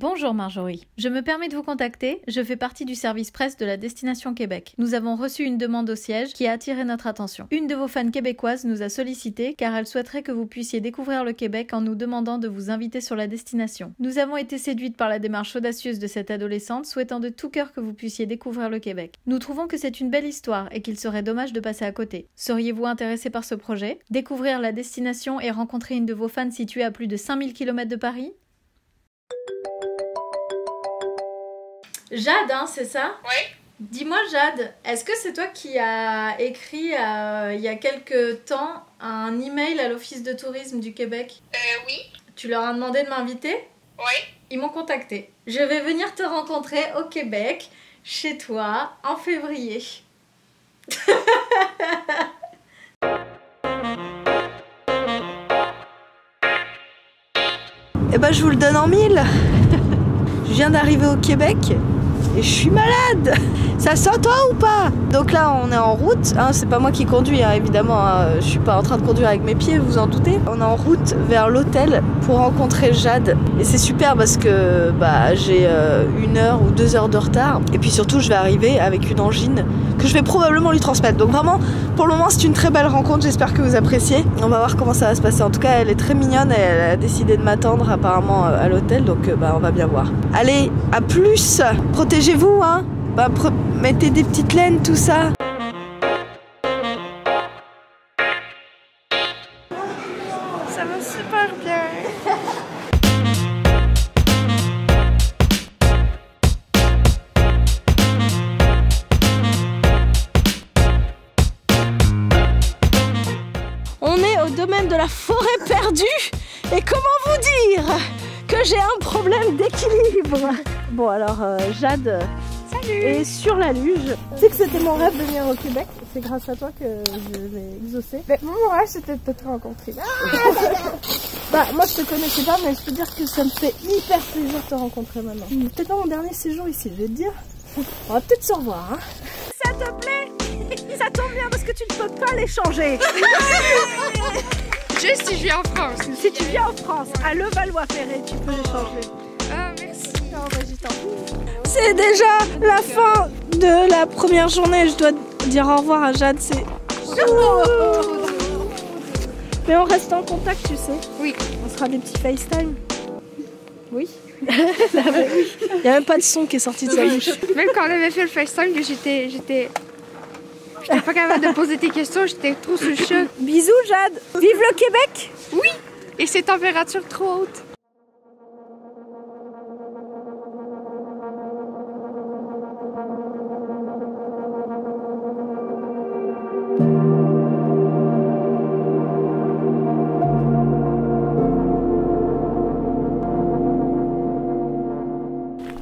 Bonjour Marjorie, je me permets de vous contacter, je fais partie du service presse de la Destination Québec. Nous avons reçu une demande au siège qui a attiré notre attention. Une de vos fans québécoises nous a sollicité car elle souhaiterait que vous puissiez découvrir le Québec en nous demandant de vous inviter sur la destination. Nous avons été séduites par la démarche audacieuse de cette adolescente souhaitant de tout cœur que vous puissiez découvrir le Québec. Nous trouvons que c'est une belle histoire et qu'il serait dommage de passer à côté. Seriez-vous intéressé par ce projet? Découvrir la destination et rencontrer une de vos fans située à plus de 5000 km de Paris? Jade, hein, c'est ça? Oui. Dis-moi Jade, est-ce que c'est toi qui as écrit il y a quelques temps un email à l'Office de tourisme du Québec? Oui. Tu leur as demandé de m'inviter? Oui. Ils m'ont contacté. Je vais venir te rencontrer au Québec, chez toi, en février. Eh ben je vous le donne en mille. Je viens d'arriver au Québec et je suis malade. Ça s'entend ou pas? Donc là on est en route, hein, c'est pas moi qui conduis hein, évidemment, hein, je suis pas en train de conduire avec mes pieds, vous en doutez. On est en route vers l'hôtel pour rencontrer Jade et c'est super parce que j'ai 1 heure ou 2 heures de retard et puis surtout je vais arriver avec une angine que je vais probablement lui transmettre. Donc vraiment pour le moment c'est une très belle rencontre, j'espère que vous appréciez. On va voir comment ça va se passer. En tout cas elle est très mignonne et elle a décidé de m'attendre apparemment à l'hôtel, donc on va bien voir. Allez, à plus, protégez-vous hein. Mettez des petites laines, tout ça. Ça va super bien. On est au domaine de la forêt perdue. Et comment vous dire que j'ai un problème d'équilibre. Bon alors Jade est sur la luge. Tu sais que c'était mon rêve de venir au Québec. C'est grâce à toi que je l'ai exaucé. Mais mon rêve c'était de te rencontrer. Moi je te connaissais pas mais je peux dire que ça me fait hyper plaisir de te rencontrer maintenant. Peut-être pas mon dernier séjour ici, je vais te dire. On va peut-être se revoir hein. Ça te plaît? Ça tombe bien parce que tu ne peux pas l'échanger. Juste si je viens en France. Si tu viens en France, à Levallois-Perret, tu peux l'échanger. Ah, merci. Non, vas-y, t'en prie. C'est déjà la fin de la première journée. Je dois dire au revoir à Jade. Mais on reste en contact, tu sais. Oui. On se fera des petits FaceTime. Oui. Il n'y a même pas de son qui est sorti de sa bouche. Même quand on avait fait le FaceTime, j'étais pas capable de poser tes questions, j'étais trop sous le choc. Bisous Jade. Vive le Québec. Oui. Et ces températures trop hautes.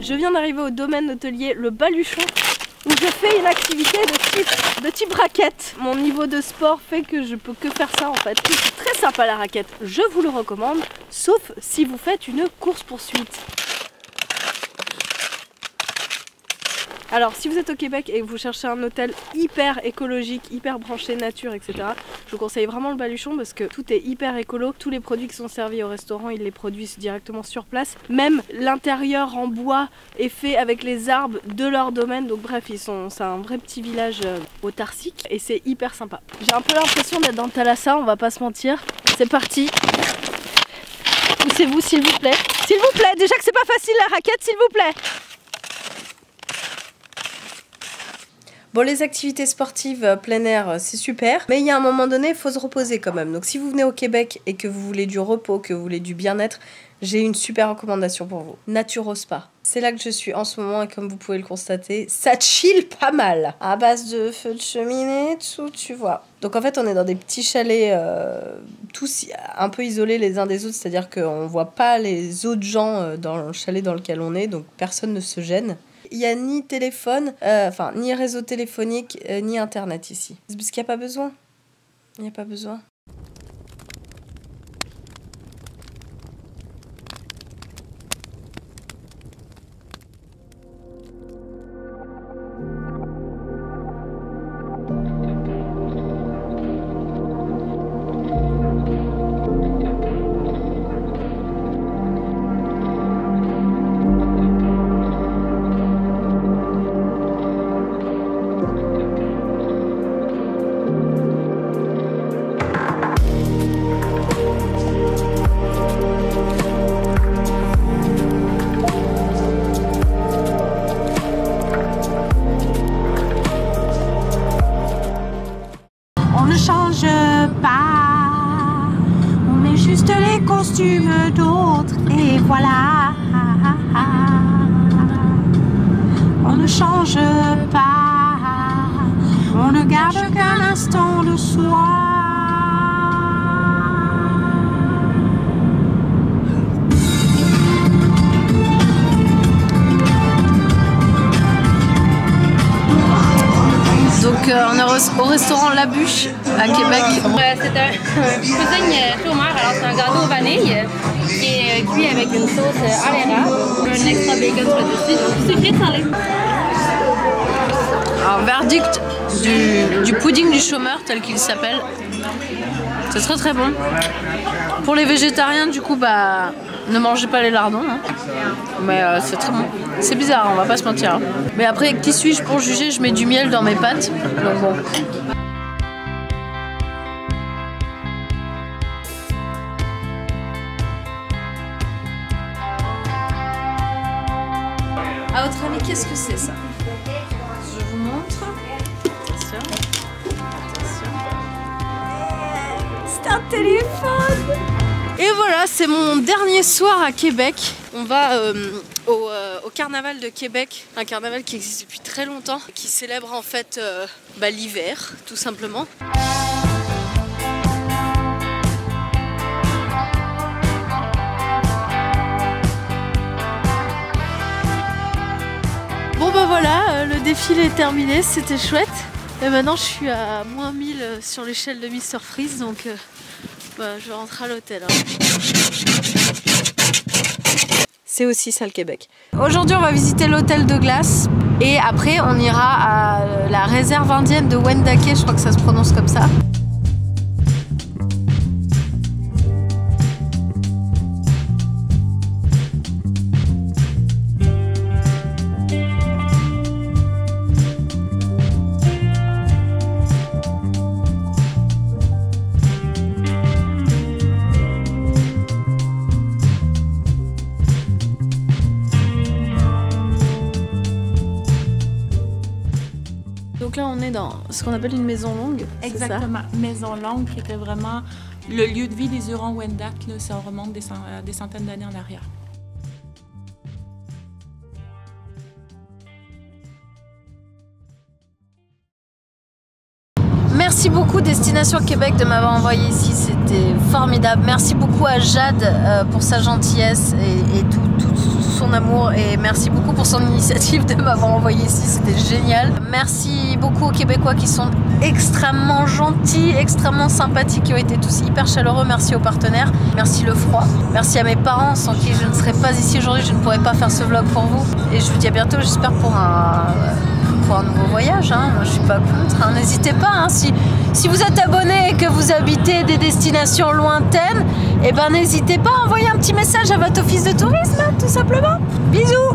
Je viens d'arriver au domaine hôtelier Le Baluchon où je fais une activité de type raquette. Mon niveau de sport fait que je peux que faire ça en fait. C'est très sympa la raquette, je vous le recommande, sauf si vous faites une course-poursuite. Alors si vous êtes au Québec et que vous cherchez un hôtel hyper écologique, hyper branché nature, etc. Je vous conseille vraiment le Baluchon parce que tout est hyper écolo. Tous les produits qui sont servis au restaurant, ils les produisent directement sur place. Même l'intérieur en bois est fait avec les arbres de leur domaine. Donc bref, c'est un vrai petit village autarcique et c'est hyper sympa. J'ai un peu l'impression d'être dans Thalassa, on va pas se mentir. C'est parti. Poussez-vous s'il vous plaît. S'il vous plaît, déjà que c'est pas facile la raquette, s'il vous plaît. Bon, les activités sportives plein air, c'est super, mais il y a un moment donné, il faut se reposer quand même. Donc si vous venez au Québec et que vous voulez du repos, que vous voulez du bien-être, j'ai une super recommandation pour vous. Naturo Spa. C'est là que je suis en ce moment et comme vous pouvez le constater, ça chill pas mal. À base de feu de cheminée, tout, tu vois. Donc en fait, on est dans des petits chalets tous un peu isolés les uns des autres, c'est-à-dire qu'on voit pas les autres gens dans le chalet dans lequel on est, donc personne ne se gêne. Il n'y a ni téléphone, ni réseau téléphonique, ni internet ici. Parce qu'il n'y a pas besoin. Il n'y a pas besoin. voilà. On ne change pas, on ne garde qu'un instant de soi. Donc on est au restaurant La Bûche à Québec. C'est un pudding chômeur, alors c'est un gâteau au vanille qui est cuit avec une sauce à l'érable, un extra bacon sur le dessus, sucré salé. Alors verdict du pudding du chômeur tel qu'il s'appelle. C'est très très bon. Pour les végétariens du coup bah ne mangez pas les lardons hein. Mais c'est très bon. C'est bizarre, on va pas se mentir. Mais après, qui suis-je pour juger? Je mets du miel dans mes pâtes. Donc bon. À votre avis, qu'est-ce que c'est ça? Je vous montre. Attention. Attention. C'est un téléphone! Et voilà, c'est mon dernier soir à Québec. On va au carnaval de Québec, un carnaval qui existe depuis très longtemps, qui célèbre en fait l'hiver, tout simplement. Bon bah voilà, le défilé est terminé, c'était chouette. Et maintenant je suis à moins 1000 sur l'échelle de Mr Freeze, donc je rentre à l'hôtel. Hein. C'est aussi ça le Québec. Aujourd'hui on va visiter l'hôtel de glace et après on ira à la réserve indienne de Wendake, je crois que ça se prononce comme ça. Donc là on est dans ce qu'on appelle une maison longue. Exactement, maison longue qui était vraiment le lieu de vie des Hurons-Wendat, ça remonte des centaines d'années en arrière. Merci beaucoup Destination Québec de m'avoir envoyé ici, c'était formidable. Merci beaucoup à Jade pour sa gentillesse et tout son amour, et merci beaucoup pour son initiative de m'avoir envoyé ici, c'était génial. Merci beaucoup aux Québécois qui sont extrêmement gentils, extrêmement sympathiques, qui ont été tous hyper chaleureux. Merci aux partenaires, merci le froid, merci à mes parents sans qui je ne serais pas ici aujourd'hui, je ne pourrais pas faire ce vlog pour vous. Et je vous dis à bientôt, j'espère pour un nouveau voyage, hein. Moi, je suis pas contre, hein. N'hésitez pas, hein. Si vous êtes abonné et que vous habitez des destinations lointaines, eh ben n'hésitez pas à envoyer un petit message à votre office de tourisme, tout simplement. Bisous.